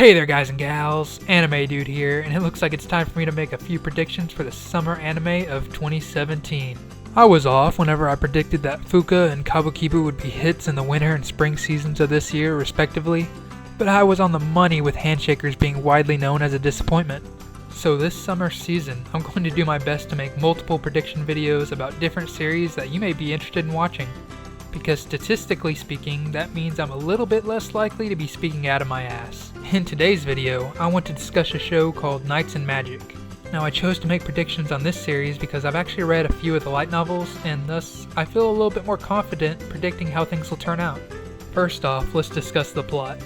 Hey there guys and gals, Anime Dude here, and it looks like it's time for me to make a few predictions for the summer anime of 2017. I was off whenever I predicted that Fuka and Kabukibu would be hits in the winter and spring seasons of this year respectively, but I was on the money with Handshakers being widely known as a disappointment. So this summer season, I'm going to do my best to make multiple prediction videos about different series that you may be interested in watching. Because statistically speaking, that means I'm a little bit less likely to be speaking out of my ass. In today's video, I want to discuss a show called Knights and Magic. Now I chose to make predictions on this series because I've actually read a few of the light novels, and thus I feel a little bit more confident predicting how things will turn out. First off, let's discuss the plot.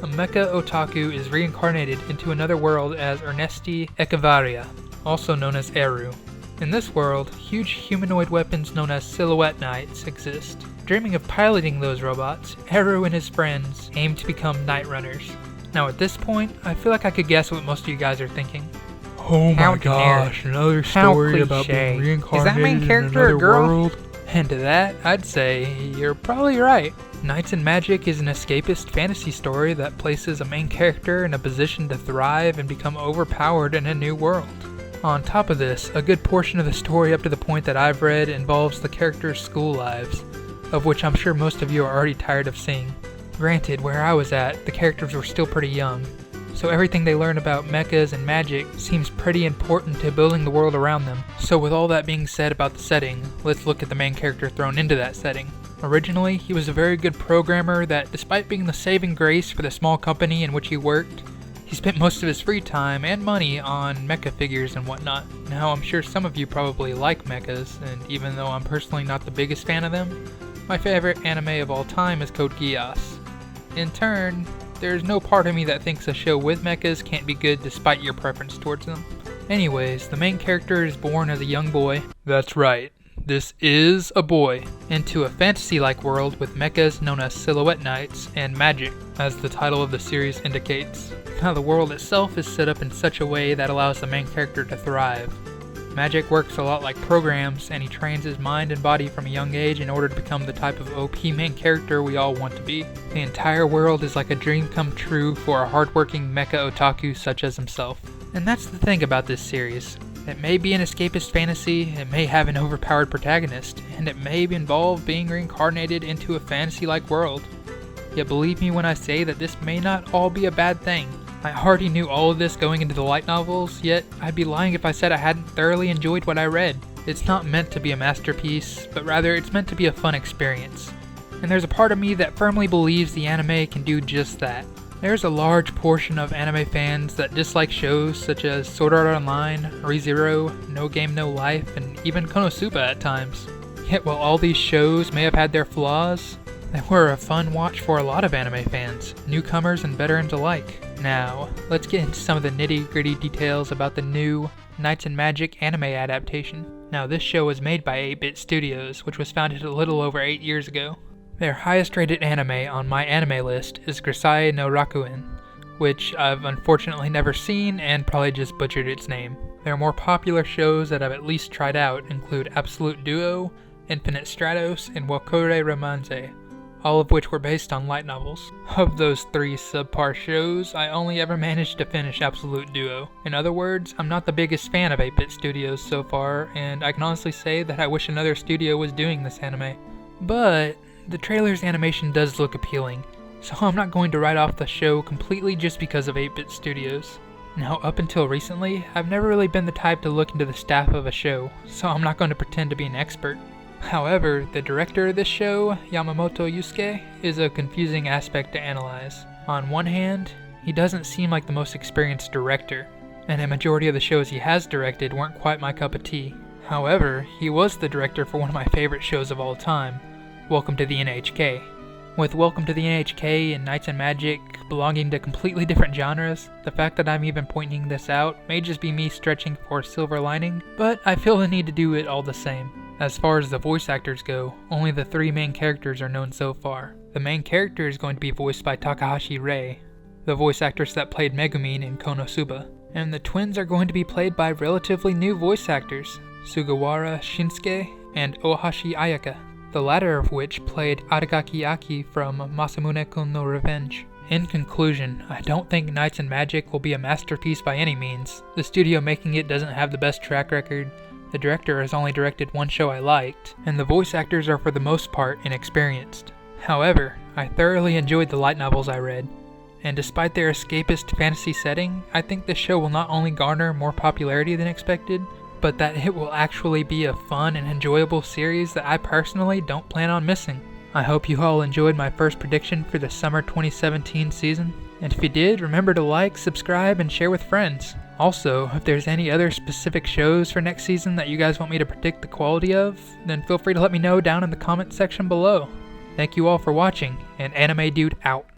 A mecha otaku is reincarnated into another world as Ernesti Echevarria, also known as Eru. In this world, huge humanoid weapons known as Silhouette Knights exist. Dreaming of piloting those robots, Eru and his friends aim to become Night Runners. Now at this point, I feel like I could guess what most of you guys are thinking. Oh my gosh, another story about being reincarnated is that main character in a girl? another world? And to that, I'd say you're probably right. Knights and Magic is an escapist fantasy story that places a main character in a position to thrive and become overpowered in a new world. On top of this, a good portion of the story up to the point that I've read involves the characters' school lives, of which I'm sure most of you are already tired of seeing. Granted, where I was at, the characters were still pretty young, so everything they learn about mechas and magic seems pretty important to building the world around them. So with all that being said about the setting, let's look at the main character thrown into that setting. Originally, he was a very good programmer that, despite being the saving grace for the small company in which he worked, he spent most of his free time and money on mecha figures and whatnot. Now, I'm sure some of you probably like mechas, and even though I'm personally not the biggest fan of them, my favorite anime of all time is Code Geass. In turn, there's no part of me that thinks a show with mechas can't be good despite your preference towards them. Anyways, the main character is born as a young boy. That's right, this is a boy. Into a fantasy-like world with mechas known as Silhouette Knights and magic, as the title of the series indicates. Now the world itself is set up in such a way that allows the main character to thrive. Magic works a lot like programs, and he trains his mind and body from a young age in order to become the type of OP main character we all want to be. The entire world is like a dream come true for a hardworking mecha otaku such as himself. And that's the thing about this series. It may be an escapist fantasy, it may have an overpowered protagonist, and it may involve being reincarnated into a fantasy-like world. Yet believe me when I say that this may not all be a bad thing. I already knew all of this going into the light novels, yet I'd be lying if I said I hadn't thoroughly enjoyed what I read. It's not meant to be a masterpiece, but rather it's meant to be a fun experience. And there's a part of me that firmly believes the anime can do just that. There's a large portion of anime fans that dislike shows such as Sword Art Online, ReZero, No Game No Life, and even Konosuba at times. Yet while all these shows may have had their flaws, they were a fun watch for a lot of anime fans, newcomers and veterans alike. Now, let's get into some of the nitty-gritty details about the new Knights and Magic anime adaptation. Now, this show was made by 8-Bit Studios, which was founded a little over 8 years ago. Their highest rated anime on my anime list is Grisai no Rakuen, which I've unfortunately never seen and probably just butchered its name. Their more popular shows that I've at least tried out include Absolute Duo, Infinite Stratos, and Wakure Romance, all of which were based on light novels. Of those 3 subpar shows, I only ever managed to finish Absolute Duo. In other words, I'm not the biggest fan of 8-Bit Studios so far, and I can honestly say that I wish another studio was doing this anime. But the trailer's animation does look appealing, so I'm not going to write off the show completely just because of 8-Bit Studios. Now, up until recently, I've never really been the type to look into the staff of a show, so I'm not going to pretend to be an expert. However, the director of this show, Yamamoto Yusuke, is a confusing aspect to analyze. On one hand, he doesn't seem like the most experienced director, and a majority of the shows he has directed weren't quite my cup of tea. However, he was the director for one of my favorite shows of all time, Welcome to the NHK. With Welcome to the NHK and Knights and Magic belonging to completely different genres, the fact that I'm even pointing this out may just be me stretching for a silver lining, but I feel the need to do it all the same. As far as the voice actors go, only the 3 main characters are known so far. The main character is going to be voiced by Takahashi Rei, the voice actress that played Megumin in Konosuba. And the twins are going to be played by relatively new voice actors, Sugawara Shinsuke and Ohashi Ayaka, the latter of which played Aragaki Aki from Masamune-kun no Revenge. In conclusion, I don't think Knights and Magic will be a masterpiece by any means. The studio making it doesn't have the best track record, the director has only directed one show I liked, and the voice actors are for the most part inexperienced. However, I thoroughly enjoyed the light novels I read, and despite their escapist fantasy setting, I think the show will not only garner more popularity than expected, but that it will actually be a fun and enjoyable series that I personally don't plan on missing. I hope you all enjoyed my first prediction for the summer 2017 season, and if you did, remember to like, subscribe, and share with friends. Also, if there's any other specific shows for next season that you guys want me to predict the quality of, then feel free to let me know down in the comment section below. Thank you all for watching, and Anime Dude out.